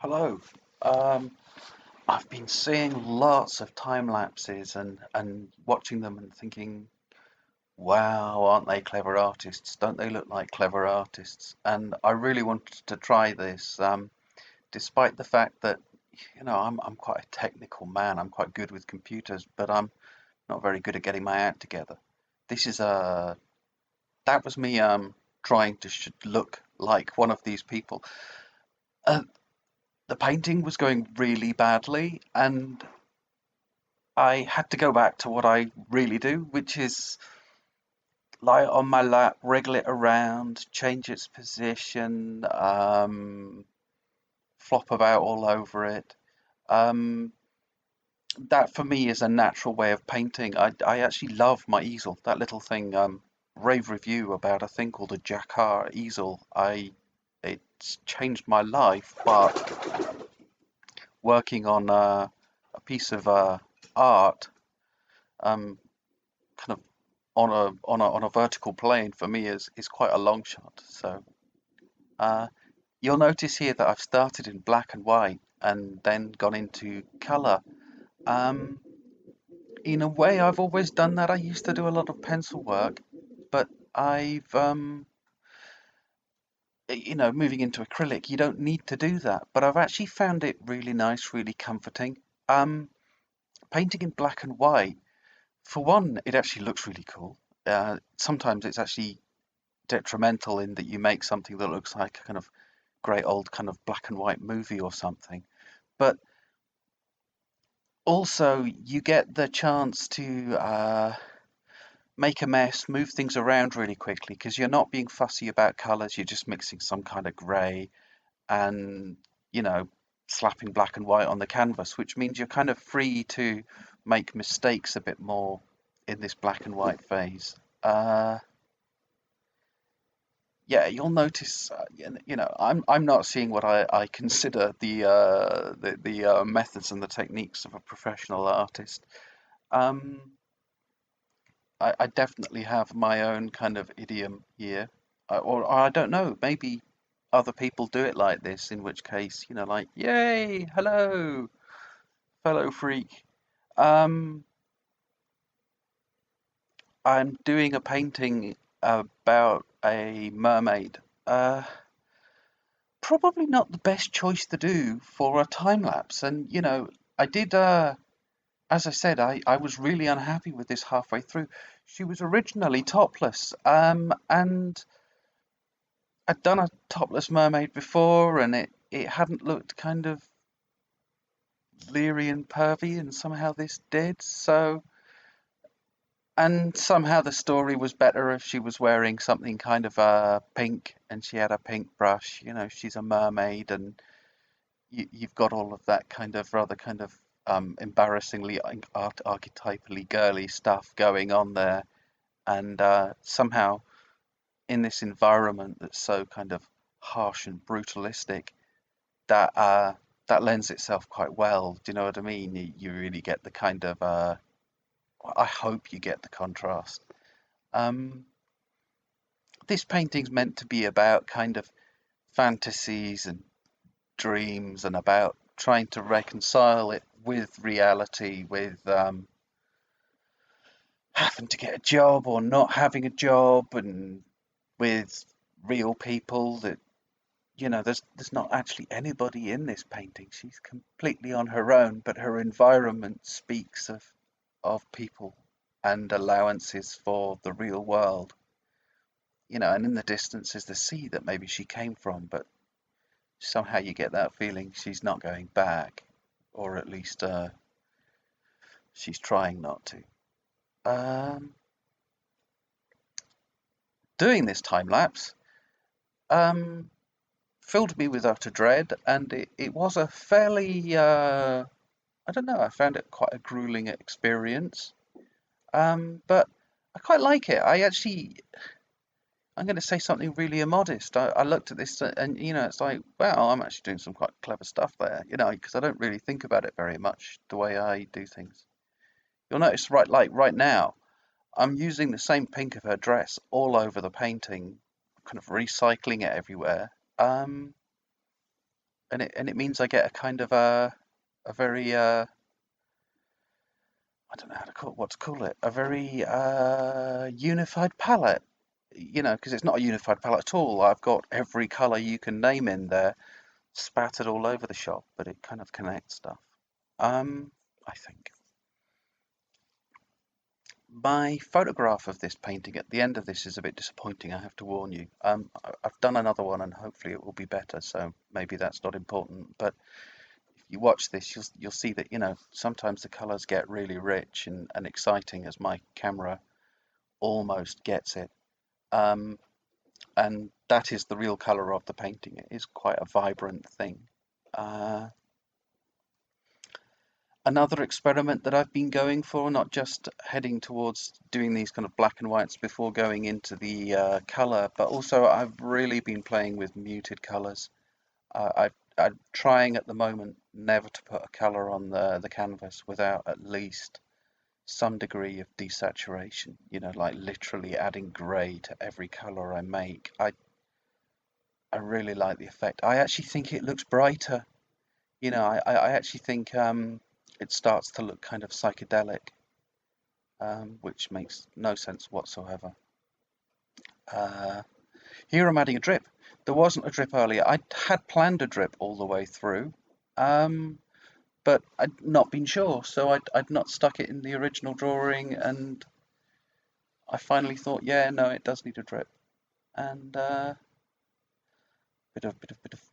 Hello. Um, I've been seeing lots of time lapses and watching them and thinking, wow, aren't they clever artists? Don't they look like clever artists? And I really wanted to try this, despite the fact that, I'm quite a technical man. I'm quite good with computers, but I'm not very good at getting my act together. This is that was me trying to sh look like one of these people. Uh, the painting was going really badly, and I had to go back to what I really do, which is lie it on my lap, wriggle it around, change its position, flop about all over it. Um, that for me is a natural way of painting. I actually love my easel, that little thing. Rave review about a thing called a Jacquard easel. It's changed my life, but working on a piece of art, um, kind of on a vertical plane for me is quite a long shot. So uh, you'll notice here that I've started in black and white and then gone into color. Um, in a way, I've always done that. I used to do a lot of pencil work, but moving into acrylic, you don't need to do that. But I've actually found it really nice, really comforting. Um, Painting in black and white, for one, it actually looks really cool. Sometimes it's actually detrimental in that you make something that looks like a kind of great old kind of black and white movie or something. But also, you get the chance to make a mess, move things around really quickly because you're not being fussy about colors. You're just mixing some kind of gray and, you know, slapping black and white on the canvas, which means you're kind of free to make mistakes a bit more in this black and white phase. Uh, yeah, you'll notice, I'm not seeing what I consider the methods and the techniques of a professional artist. Um, I definitely have my own kind of idiom here, or I don't know, maybe other people do it like this, in which case, like, yay, hello, fellow freak. Um, I'm doing a painting about a mermaid. Uh, Probably not the best choice to do for a time lapse. And, I did, as I said, I was really unhappy with this halfway through. She was originally topless, and I'd done a topless mermaid before, and it hadn't looked kind of leery and pervy, and somehow this did. So, and somehow the story was better if she was wearing something kind of pink, and she had a pink brush. She's a mermaid, and you've got all of that kind of rather kind of embarrassingly archetypally girly stuff going on there, and somehow in this environment that's so kind of harsh and brutalistic, that that lends itself quite well. Do you know what I mean? You really get the kind of I hope you get the contrast. Um, this painting's meant to be about kind of fantasies and dreams and about trying to reconcile it with reality, with having to get a job or not having a job, and with real people that there's not actually anybody in this painting. She's completely on her own, but her environment speaks of people and allowances for the real world. And in the distance is the sea that maybe she came from, but somehow you get that feeling she's not going back, or at least she's trying not to. Um, Doing this time lapse um, filled me with utter dread, and it was a fairly, I don't know, I found it quite a grueling experience. But I quite like it. I'm going to say something really immodest. I looked at this and, it's like, wow, I'm actually doing some quite clever stuff there, because I don't really think about it very much the way I do things. You'll notice right now, I'm using the same pink of her dress all over the painting, kind of recycling it everywhere. Um, and it means I get a kind of a very I don't know how to call what to call it, a very unified palette. You know, because it's not a unified palette at all. I've got every color you can name in there, spattered all over the shop, but it kind of connects stuff. I think my photograph of this painting at the end of this is a bit disappointing. I have to warn you. I've done another one, and hopefully it will be better. So maybe that's not important. But if you watch this, you'll see that sometimes the colors get really rich and exciting as my camera almost gets it. Um, and that is the real color of the painting. It is quite a vibrant thing. Uh, Another experiment that I've been going for, not just heading towards doing these kind of black and whites before going into the color, but also I've really been playing with muted colors. I'm trying at the moment never to put a color on the canvas without at least some degree of desaturation, like literally adding gray to every color I make. I really like the effect. I actually think it looks brighter. I actually think it starts to look kind of psychedelic, which makes no sense whatsoever. Uh, Here I'm adding a drip. There wasn't a drip earlier. I had planned a drip all the way through, um, but I'd not been sure, so I'd not stuck it in the original drawing, and I finally thought, yeah, no, it does need a drip, and bit of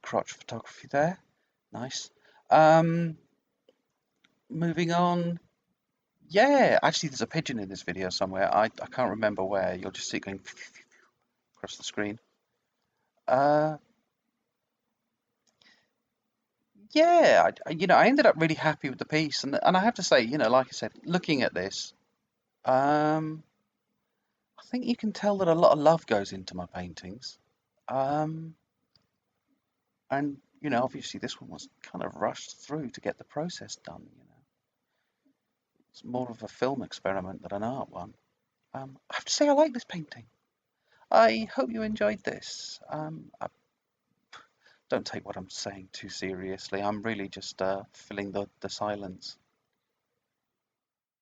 crotch photography there, nice. Um, Moving on. Yeah, actually, there's a pigeon in this video somewhere. I can't remember where. You'll just see it going across the screen. Uh, yeah, I ended up really happy with the piece, and I have to say, like I said, looking at this, um, I think you can tell that a lot of love goes into my paintings. Um, and obviously, this one was kind of rushed through to get the process done. It's more of a film experiment than an art one. I have to say, I like this painting. I hope you enjoyed this. Don't take what I'm saying too seriously. I'm really just filling the silence.